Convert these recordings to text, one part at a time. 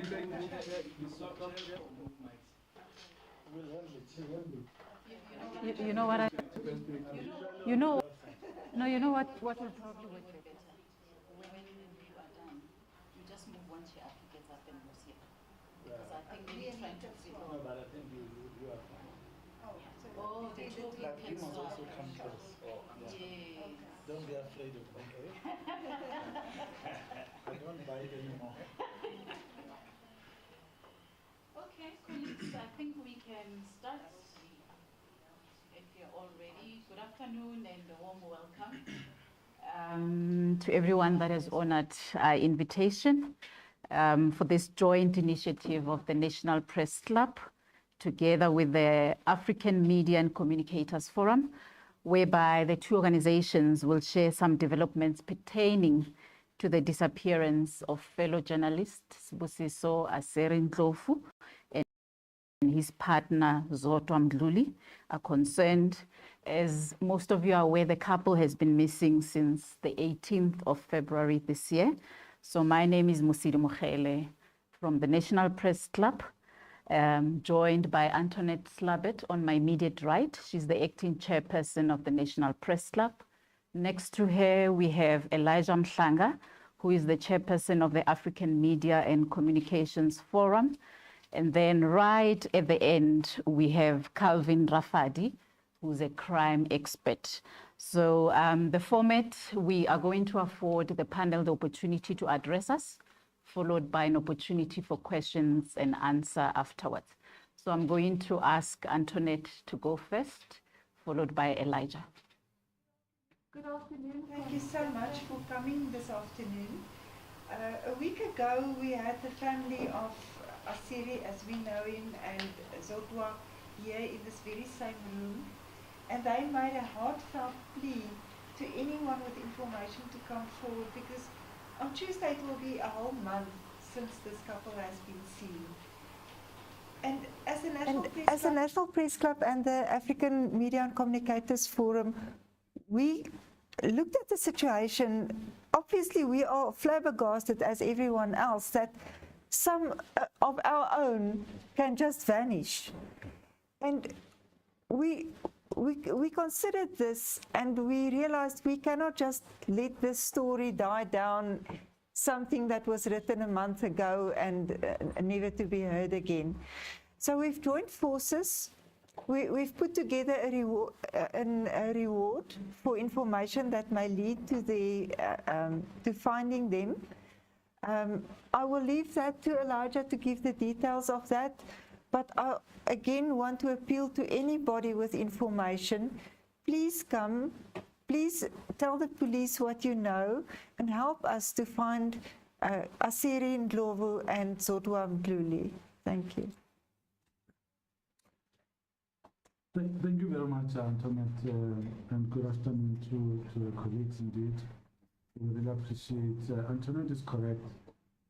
You know what you know, no, you know what will probably work better? When you are done, you just move one chair up, he gets up and moves here. Because I think maybe trying to fit on. No, but I think you are fine. Oh, the two But you can must swap. also come close. Yes. Don't be afraid of me, okay? I don't bite anymore. Okay, colleagues, I think we can start. If you're all ready, good afternoon and a warm welcome to everyone that has honored our invitation for this joint initiative of the National Press Club together with the African Media and Communicators Forum, whereby the two organizations will share some developments pertaining to the disappearance of fellow journalists Busiso Aseri Ndlovu and his partner Zodwa Mdhluli are concerned. As most of you are aware, the couple has been missing since the 18th of February this year. So my name is Musiri Mokhele from the National Press Club, joined by Antoinette Slabet on my immediate right. She's the acting chairperson of the National Press Club. Next to her, we have Elijah Mhlanga, who is the chairperson of the African Media and Communications Forum. And then right at the end, we have Calvin Rafadi, who's a crime expert. So the format, we are going to afford the panel the opportunity to address us, followed by an opportunity for questions and answer afterwards. So I'm going to ask Antoinette to go first, followed by Elijah. Good afternoon. Thank you so much for coming this afternoon. A week ago, we had the family of Aserie, as we know him, and Zodwa here in this very same room. And they made a heartfelt plea to anyone with information to come forward, because on Tuesday it will be a whole month since this couple has been seen. And as the National Press Club and the African Media and Communicators Forum, we looked at the situation. Obviously, we are flabbergasted as everyone else that some of our own can just vanish. And we considered this, and we realized we cannot just let this story die down, something that was written a month ago and never to be heard again. So we've joined forces. We've put together a reward for information that may lead to finding them. I will leave that to Elijah to give the details of that, but I again want to appeal to anybody with information. Please come, please tell the police what you know and help us to find Aseri Ndlovu and Zodwa Mdhluli. Thank you. Thank you very much, Antoinette, and good afternoon to the colleagues indeed. We really appreciate. Antoinette is correct.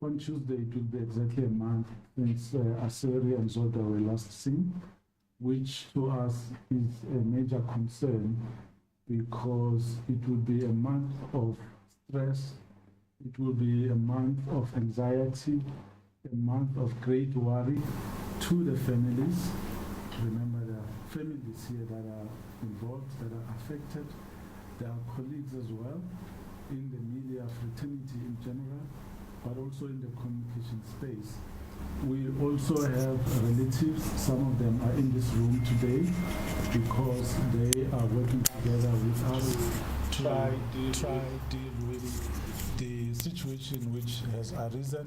On Tuesday, it will be exactly a month since Aserie and Zodwa were last seen, which to us is a major concern because it will be a month of stress, it will be a month of anxiety, a month of great worry to the families. Remember, there are families here that are involved, that are affected. There are colleagues as well in the media fraternity in general, but also in the communication space. We also have relatives, some of them are in this room today because they are working together with us to try deal with the situation which has arisen.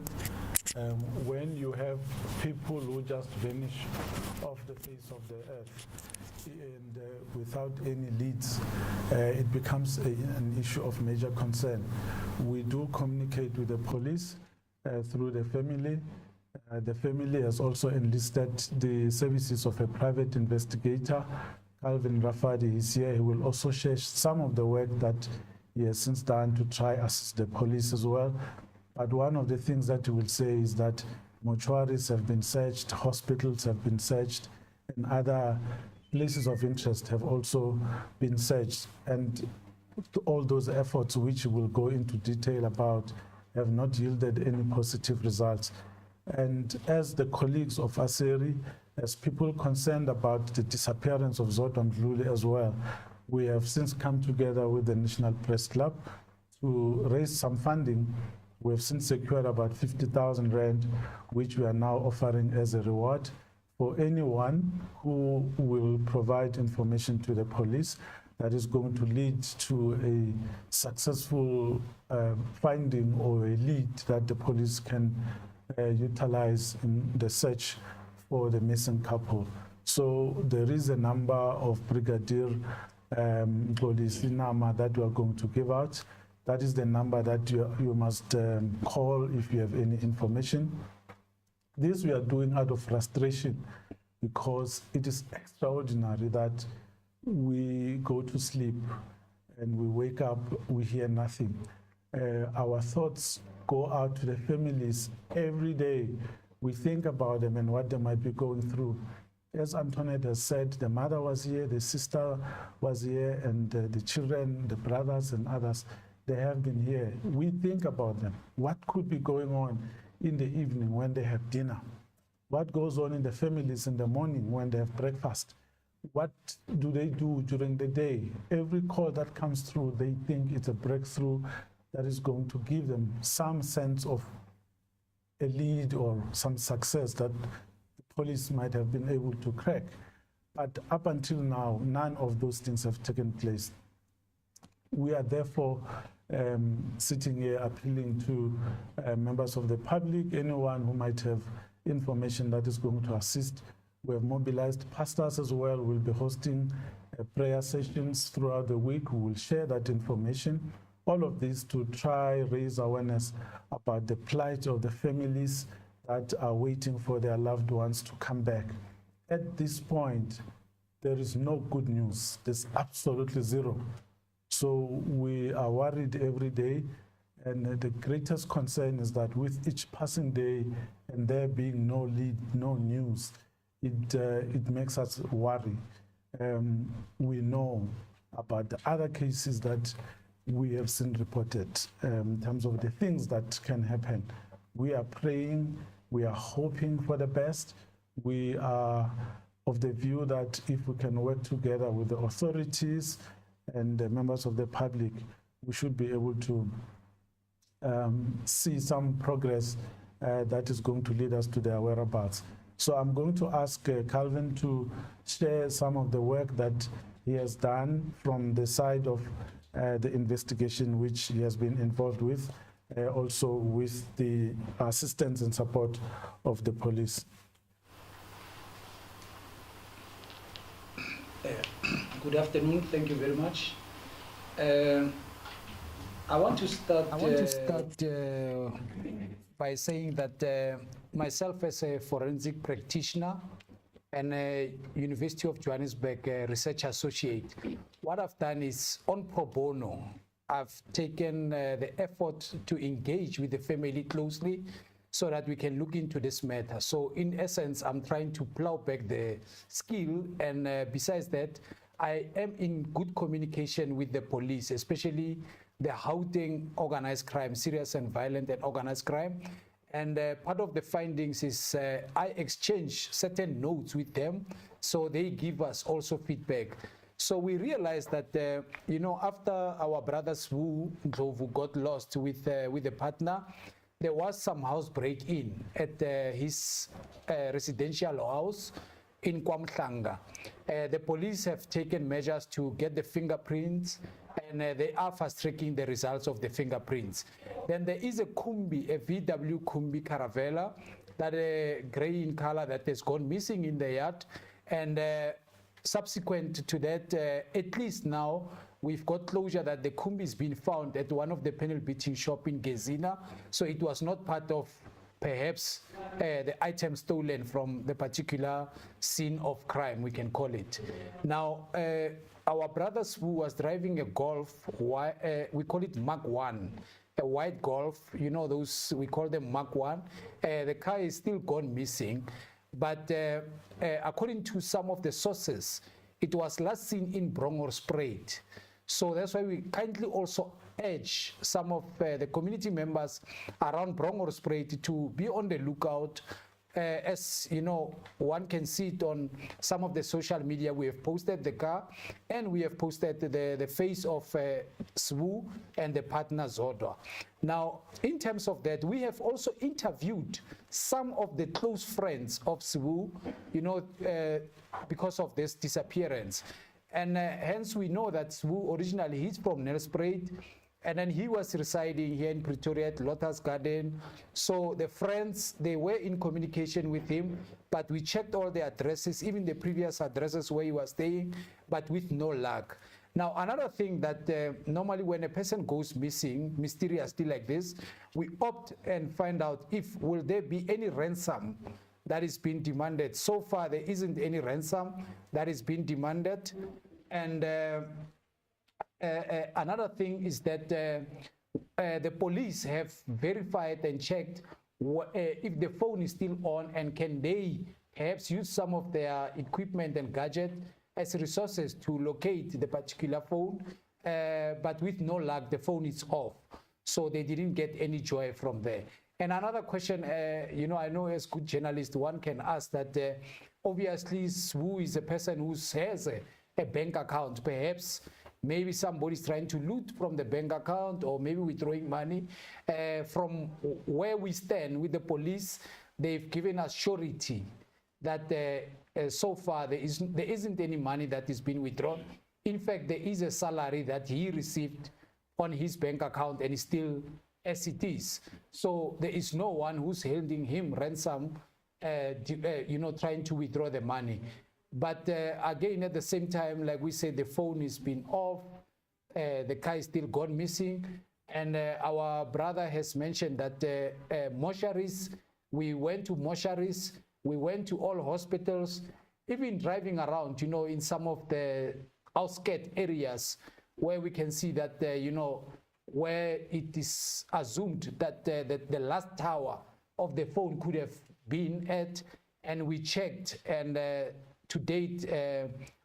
When you have people who just vanish off the face of the earth and without any leads, it becomes an issue of major concern. We do communicate with the police through the family. The family has also enlisted the services of a private investigator. Calvin Rafadi is here. He will also share some of the work that he has since done to try assist the police as well. But one of the things that he will say is that mortuaries have been searched, hospitals have been searched, and other places of interest have also been searched. And all those efforts, which we'll go into detail about, have not yielded any positive results. And as the colleagues of Aserie, as people concerned about the disappearance of Zodwa Mdhluli as well, we have since come together with the National Press Club to raise some funding. We have since secured about 50,000 Rand, which we are now offering as a reward for anyone who will provide information to the police that is going to lead to a successful finding or a lead that the police can utilize in the search for the missing couple. So there is a number of Brigadier Ndlvu that we are going to give out. That is the number that you must call if you have any information. This we are doing out of frustration because it is extraordinary that we go to sleep and we wake up, we hear nothing. Our thoughts go out to the families every day. We think about them and what they might be going through. As Antoinette has said, the mother was here, the sister was here, and the children, the brothers and others, they have been here. We think about them. What could be going on in the evening when they have dinner? What goes on in the families in the morning when they have breakfast? What do they do during the day? Every call that comes through, they think it's a breakthrough that is going to give them some sense of a lead or some success that the police might have been able to crack. But up until now, none of those things have taken place. We are therefore sitting here appealing to members of the public, anyone who might have information that is going to assist. We have mobilized pastors as well. We'll be hosting prayer sessions throughout the week. We will share that information. All of this to try raise awareness about the plight of the families that are waiting for their loved ones to come back. At this point, there is no good news. There's absolutely zero. So we are worried every day, and the greatest concern is that with each passing day and there being no lead, no news, it makes us worry. We know about the other cases that we have seen reported in terms of the things that can happen. We are praying, we are hoping for the best. We are of the view that if we can work together with the authorities and the members of the public, we should be able to see some progress that is going to lead us to their whereabouts. So I'm going to ask Calvin to share some of the work that he has done from the side of the investigation which he has been involved with, also with the assistance and support of the police. Good afternoon. Thank you very much. I want to start by saying that myself as a forensic practitioner and a University of Johannesburg research associate, what I've done is on pro bono. I've taken the effort to engage with the family closely so that we can look into this matter. So in essence, I'm trying to plow back the skill, and besides that, I am in good communication with the police, especially the Gauteng organized crime, serious and violent and organized crime. And part of the findings is I exchange certain notes with them, so they give us also feedback. So we realized that, you know, after our brother Zodwa Mdhluli got lost with a partner, there was some house break-in at his residential house in KwaMhlanga. The police have taken measures to get the fingerprints, and they are fast-tracking the results of the fingerprints. Then there is a Kumbi, a VW Kumbi Caravella, that gray in color, that has gone missing in the yard. And subsequent to that, at least now, we've got closure that the Kumbi has been found at one of the panel beating shop in Gezina. So it was not part of perhaps the item stolen from the particular scene of crime, we can call it. Now, our brother who was driving a Golf, we call it Mark 1, a white Golf, you know those, we call them Mark 1. The car is still gone missing, but according to some of the sources, it was last seen in Brongorsspruit. So that's why we kindly also urge some of the community members around Bronkhorstspruit to be on the lookout. As you know, one can see it on some of the social media. We have posted the car, and we have posted the face of Swu and the partner Zodwa. Now, in terms of that, we have also interviewed some of the close friends of Swu, you know, because of this disappearance. And hence we know that Swu originally, he's from Nelspruit, and then he was residing here in Pretoria at Lotus Garden. So the friends, they were in communication with him, but we checked all the addresses, even the previous addresses where he was staying, but with no luck. Now, another thing that normally when a person goes missing, mysteriously like this, we opt and find out if will there be any ransom that is being demanded. So far, there isn't any ransom that is being demanded. And another thing is that the police have verified and checked if the phone is still on, and can they perhaps use some of their equipment and gadget as resources to locate the particular phone, but with no luck, the phone is off. So they didn't get any joy from there. And another question, you know, I know as good journalist, one can ask that obviously Swu is a person who has a bank account. Perhaps maybe somebody's trying to loot from the bank account, or maybe withdrawing money. From where we stand with the police, they've given us surety that so far there isn't any money that is being withdrawn. In fact, there is a salary that he received on his bank account, and is still as it is. So there is no one who's holding him ransom, you know, trying to withdraw the money. But again, at the same time, like we said, the phone has been off, the car is still gone missing. And our brother has mentioned that mortuaries, we went to mortuaries, we went to all hospitals, even driving around, you know, in some of the outskirts areas where we can see that, you know, where it is assumed that the last tower of the phone could have been at, and we checked, and to date,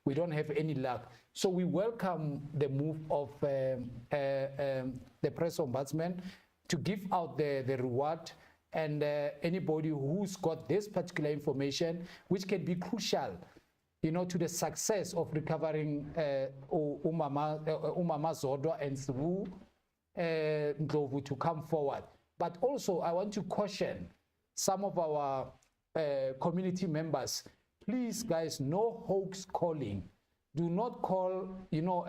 we don't have any luck. So we welcome the move of the press ombudsman to give out the reward, and anybody who's got this particular information, which can be crucial, you know, to the success of recovering Umama Zodwa and Zodwa Mdhluli to come forward. But also, I want to caution some of our community members. Please, guys, no hoax calling. Do not call, you know,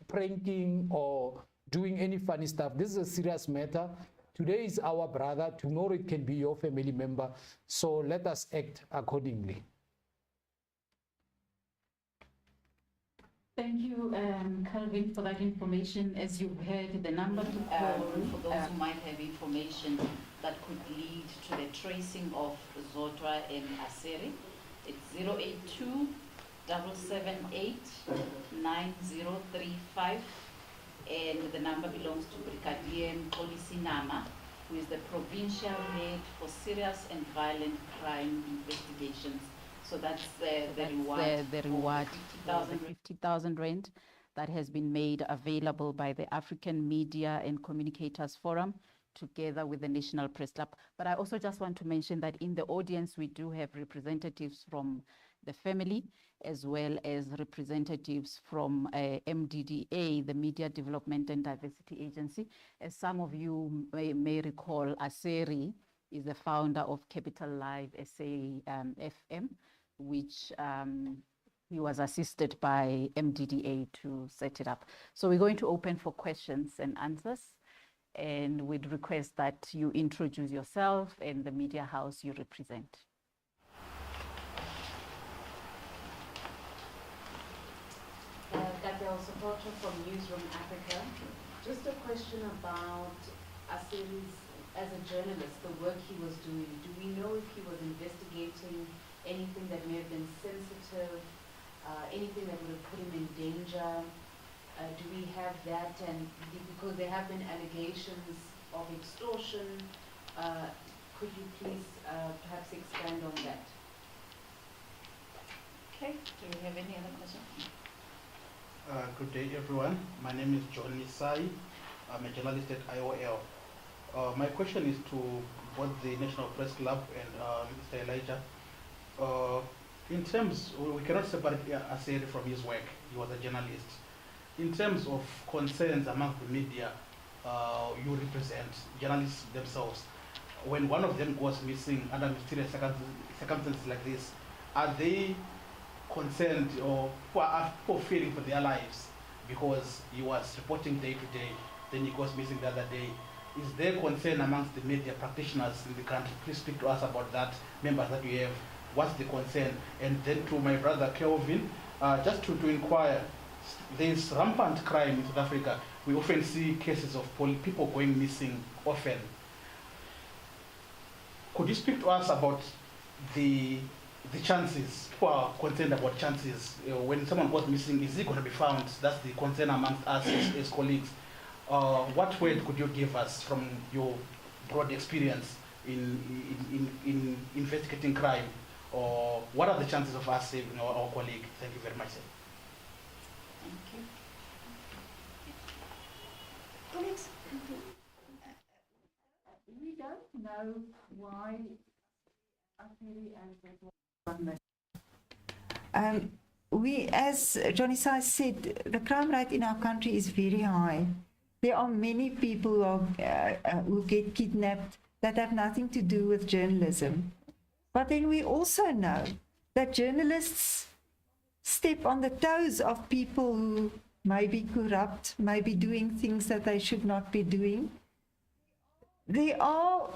pranking or doing any funny stuff. This is a serious matter. Today is our brother. Tomorrow it can be your family member. So let us act accordingly. Thank you, Calvin, for that information. As you've heard, the number to call for those who might have information that could lead to the tracing of Zodwa and Aserie, it's 082 778 9035, and the number belongs to Brigadier Nama, who is the provincial head for serious and violent crime investigations. So that's the reward. The reward, 50,000 rand that has been made available by the African Media and Communicators Forum together with the National Press Club. But I also just want to mention that in the audience, we do have representatives from the family, as well as representatives from MDDA, the Media Development and Diversity Agency. As some of you may recall, Aserie is the founder of Capital Live SA FM, which he was assisted by MDDA to set it up. So we're going to open for questions and answers, and we'd request that you introduce yourself and the media house you represent. Gabriel Supporter from Newsroom Africa. Just a question about Aserie's, as a journalist, the work he was doing. Do we know if he was investigating anything that may have been sensitive, anything that would have put him in danger? Do we have that? And because there have been allegations of extortion, could you please perhaps expand on that? Okay, do we have any other questions? Good day, everyone. My name is John Nisai. I'm a journalist at IOL. My question is to both the National Press Club and Mr. Elijah. In terms, we cannot separate Aserie from his work. He was a journalist. In terms of concerns among the media you represent, journalists themselves, when one of them goes missing under mysterious circumstances like this, are they concerned or are people fearing for their lives because he was reporting day to day, then he goes missing the other day? Is there concern amongst the media practitioners in the country? Please speak to us about that, members that you have. What's the concern? And then to my brother Kelvin, just to inquire, there's rampant crime in South Africa. We often see cases of people going missing often. Could you speak to us about the chances? People are concerned about chances. When someone goes missing, is he going to be found? That's the concern amongst us as colleagues. What word could you give us from your broad experience in investigating crime? Or what are the chances of us saving our colleague? Thank you very much, sir. Thank you. Colleagues, we don't know why Aserie and Zodwa. We, as Johnny Size said, the crime rate in our country is very high. There are many people who get kidnapped that have nothing to do with journalism. But then we also know that journalists step on the toes of people who may be corrupt, may be doing things that they should not be doing. There are,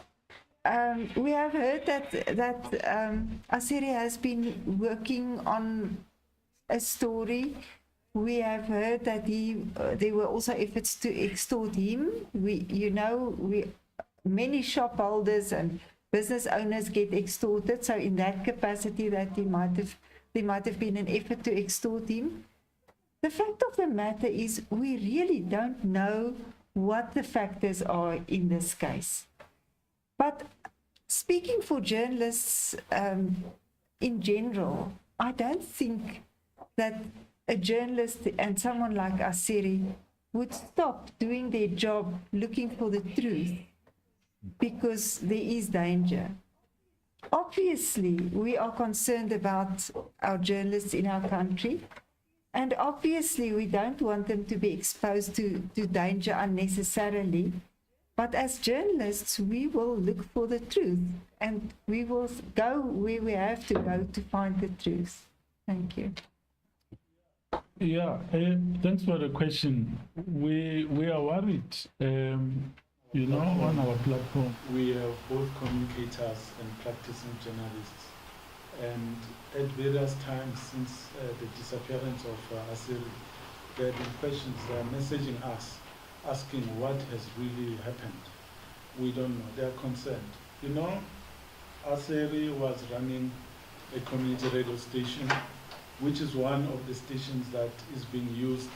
we have heard that Aserie has been working on a story. We have heard that there were also efforts to extort him. Many shop holders and business owners get extorted. So in that capacity, that there might have been an effort to extort him. The fact of the matter is, we really don't know what the factors are in this case. But speaking for journalists in general, I don't think that a journalist and someone like Aserie would stop doing their job looking for the truth because there is danger. Obviously, we are concerned about our journalists in our country, and obviously we don't want them to be exposed to danger unnecessarily. But as journalists, we will look for the truth, and we will go where we have to go to find the truth. Thank you. Yeah, thanks for the question. We are worried. You know, on our platform, we have both communicators and practicing journalists. And at various times since the disappearance of Aserie, there have been questions. They are messaging us, asking what has really happened. We don't know. They are concerned. You know, Aserie was running a community radio station, which is one of the stations that is being used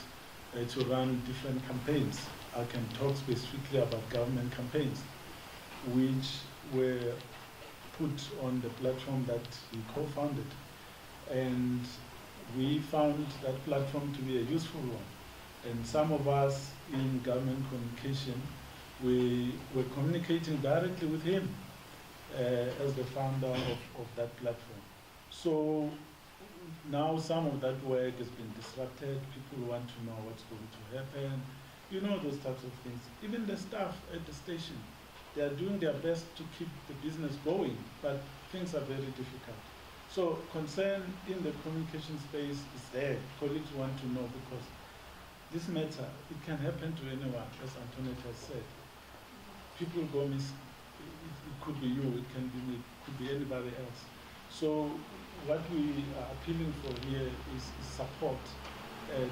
to run different campaigns. I can talk specifically about government campaigns, which were put on the platform that he co-founded. And we found that platform to be a useful one. And some of us in government communication, we were communicating directly with him as the founder of that platform. So now some of that work has been disrupted. People want to know what's going to happen. You know, those types of things. Even the staff at the station, they are doing their best to keep the business going, but things are very difficult. So concern in the communication space is there. Colleagues want to know, because this matter, it can happen to anyone, as Antoinette has said. People go missing. It could be you, it could be anybody else. So what we are appealing for here is support.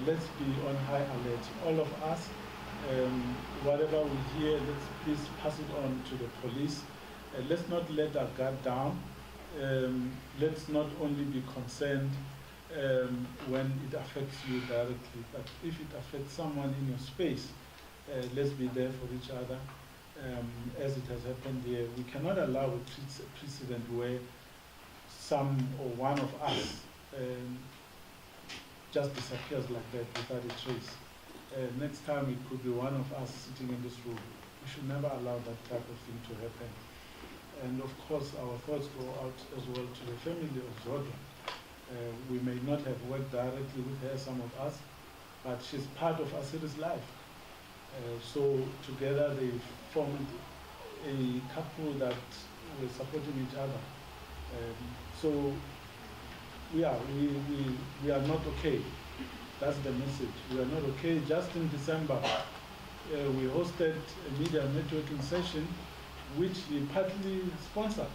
Let's be on high alert. All of us, whatever we hear, let's please pass it on to the police. Let's not let our guard down. Let's not only be concerned when it affects you directly, but if it affects someone in your space, let's be there for each other. As it has happened here, we cannot allow a precedent where some or one of us just disappears like that without a trace. next time it could be one of us sitting in this room. We should never allow that type of thing to happen. And of course, our thoughts go out as well to the family of Zodwa. We may not have worked directly with her, some of us, but she's part of Aserie's life. So together they formed a couple that were supporting each other. So yeah, we are not okay. That's the message. We are not okay. Just in December, we hosted a media networking session which he partly sponsored.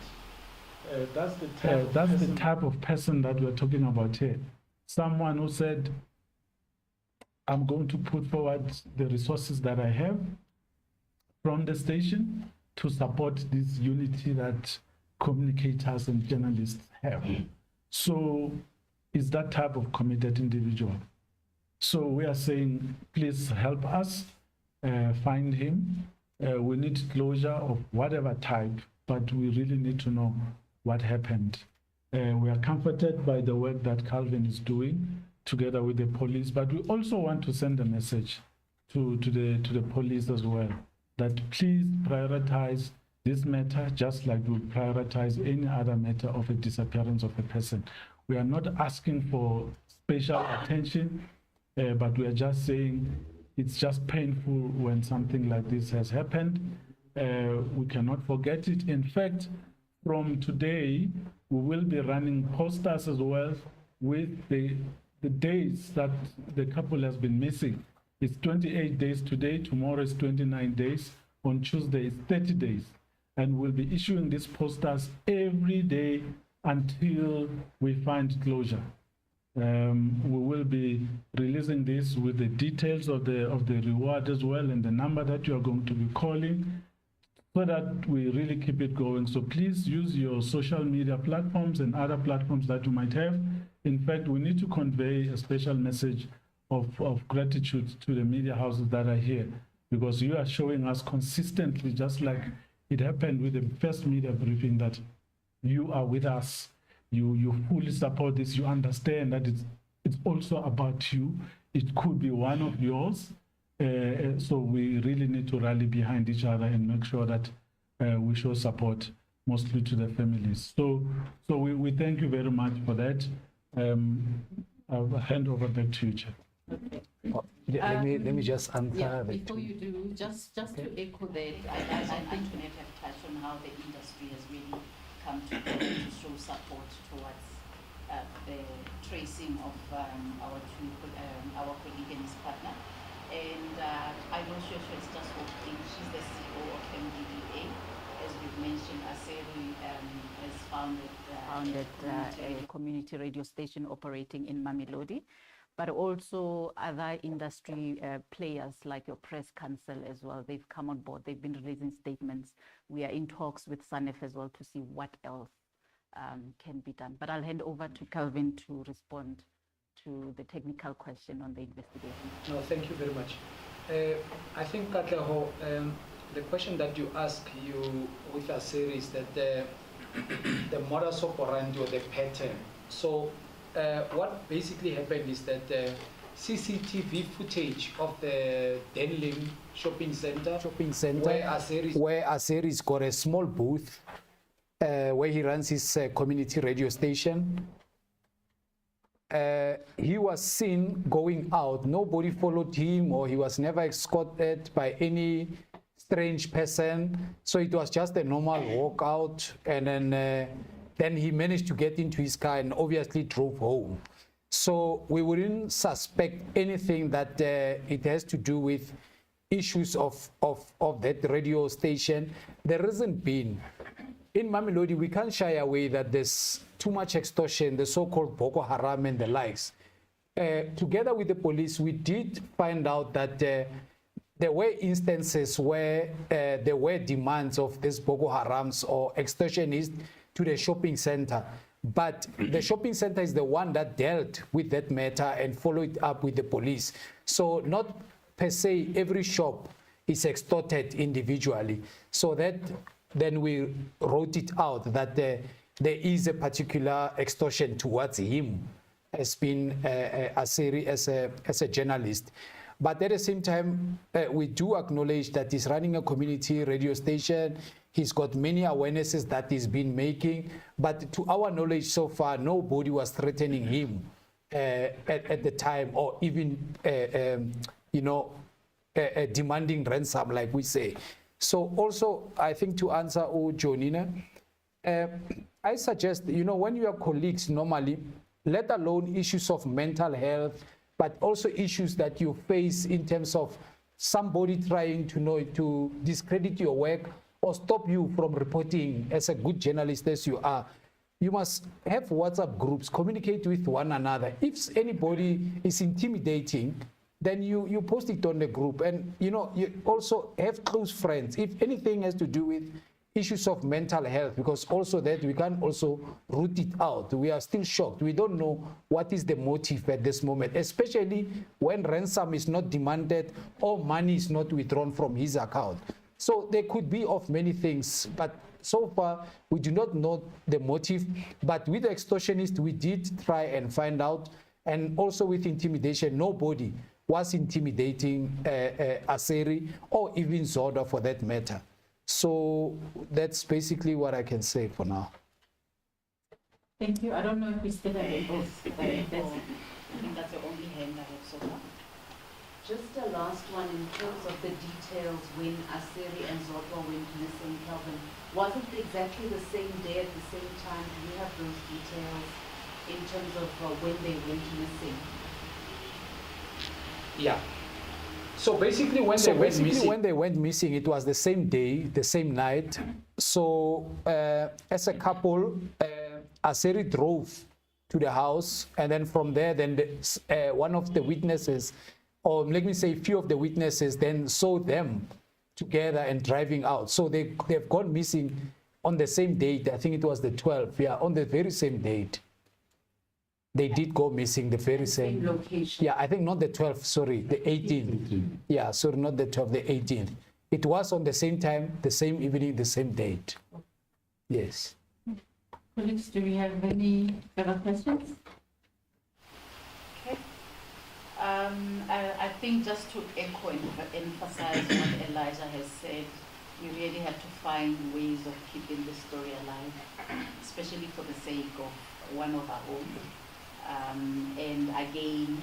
That's the type of person that we're talking about here. Someone who said, I'm going to put forward the resources that I have from the station to support this unity that communicators and journalists have. So it's that type of committed individual. So we are saying, please help us find him. We need closure of whatever type, but we really need to know what happened. We are comforted by the work that Calvin is doing together with the police, but we also want to send a message to the police as well, that please prioritize this matter just like we prioritize any other matter of a disappearance of a person. We are not asking for special attention, but we are just saying it's just painful when something like this has happened. We cannot forget it. In fact, from today, we will be running posters as well with the days that the couple has been missing. It's 28 days today, tomorrow is 29 days, on Tuesday it's 30 days. And we'll be issuing these posters every day until we find closure. We will be releasing this with the details of the reward as well, and the number that you are going to be calling, so that we really keep it going. So please use your social media platforms and other platforms that you might have. In fact, we need to convey a special message of gratitude to the media houses that are here, because you are showing us consistently, just like it happened with the first media briefing, that you are with us. You fully support this. You understand that it's also about you. It could be one of yours. So we really need to rally behind each other and make sure that we show support mostly to the families. So we thank you very much for that. I'll hand over back to you, Chair. Okay. Let me just answer yeah, that. before you do, just to echo that, I think Antoinette have touched on how the industry has really come together to show support towards the tracing of our colleague and his partner. And I know she's just walked in. She's the CEO of MDDA. As we've mentioned, Aserie has founded a community radio station operating in Mamelodi, but also other industry players like your press council as well. They've come on board. They've been releasing statements. We are in talks with SANEF as well to see what else can be done. But I'll hand over to Calvin to respond to the technical question on the investigation. No, thank you very much. I think, Katleho, the question that you ask you with Aserie is that the modus operandi or the pattern. So what basically happened is that CCTV footage of the Denling shopping center where Aserie's got a small booth where he runs his community radio station. He was seen going out. Nobody followed him, or he was never escorted by any strange person. So it was just a normal walk out, and then he managed to get into his car and obviously drove home. So we wouldn't suspect anything that it has to do with issues of that radio station. There hasn't been. In Mamelodi, we can't shy away that there's too much extortion, the so-called Boko Haram and the likes. Together with the police, we did find out that there were instances where there were demands of these Boko Harams or extortionists to the shopping center. But the shopping center is the one that dealt with that matter and followed up with the police. So not per se every shop is extorted individually. So that then we wrote it out that there is a particular extortion towards him as being Aserie as a journalist. But at the same time, we do acknowledge that he's running a community radio station. He's got many awarenesses that he's been making. But to our knowledge so far, nobody was threatening him at the time, or even, demanding ransom, like we say. So also, I think to answer Jonina, I suggest, when you are colleagues normally, let alone issues of mental health, but also issues that you face in terms of somebody trying to discredit your work or stop you from reporting as a good journalist as you are. You must have WhatsApp groups, communicate with one another. If anybody is intimidating, then you post it on the group. And you also have close friends. If anything has to do with issues of mental health, because also that we can also root it out. We are still shocked. We don't know what is the motive at this moment, especially when ransom is not demanded or money is not withdrawn from his account. So there could be of many things, but so far we do not know the motive. But with the extortionist, we did try and find out, and also with intimidation, nobody was intimidating Aserie or even Zodwa for that matter. So that's basically what I can say for now. Thank you. I don't know if we still have both. I think that's the only hand I have so far. Just a last one in terms of the details when Aserie and Zodwa went missing, Kelvin. Was it exactly the same day at the same time? Do you have those details in terms of when they went missing? Yeah. So basically when they went missing, it was the same day, the same night. So as a couple, Aserie drove to the house, and then from there, then one of the witnesses, or let me say a few of the witnesses, then saw them together and driving out. So they've gone missing on the same date. I think it was the 12th, yeah, on the very same date. They did go missing the very same location. Yeah, I think not the 12th, sorry, the 18th. Yeah, sorry, not the 12th, the 18th. It was on the same time, the same evening, the same date. Yes. Colleagues, do we have any further questions? Okay. I think just to echo and emphasize what Elijah has said, we really have to find ways of keeping the story alive, especially for the sake of one of our own. And again,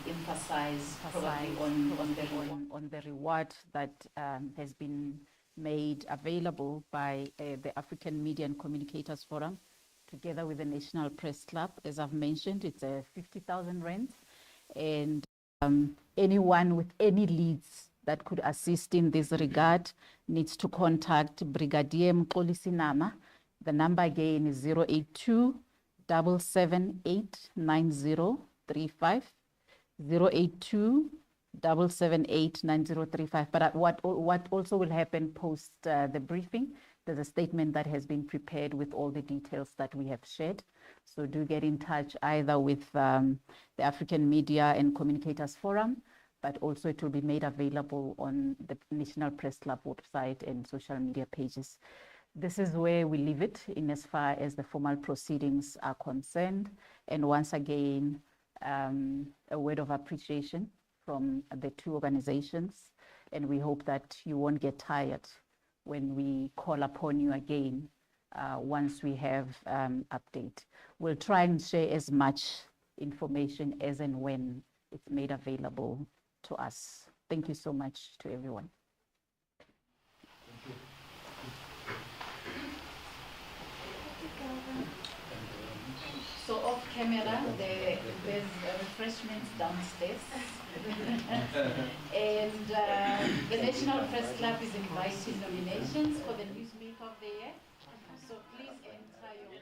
emphasize probably on the reward that has been made available by the African Media and Communicators Forum, together with the National Press Club. As I've mentioned, it's a 50,000 rand, and anyone with any leads that could assist in this regard needs to contact Brigadier Mxolisi. The number again is 082 778 9035, 082 778 9035. But what also will happen post the briefing, there's a statement that has been prepared with all the details that we have shared. So do get in touch either with the African Media and Communicators Forum, but also it will be made available on the National Press Club website and social media pages. This is where we leave it in as far as the formal proceedings are concerned. And once again, a word of appreciation from the two organizations. And we hope that you won't get tired when we call upon you again once we have update. We'll try and share as much information as and when it's made available to us. Thank you so much to everyone. So off camera, there's refreshments downstairs. And the National Press Club is inviting nominations for the Newsmaker of the Year. So please enter your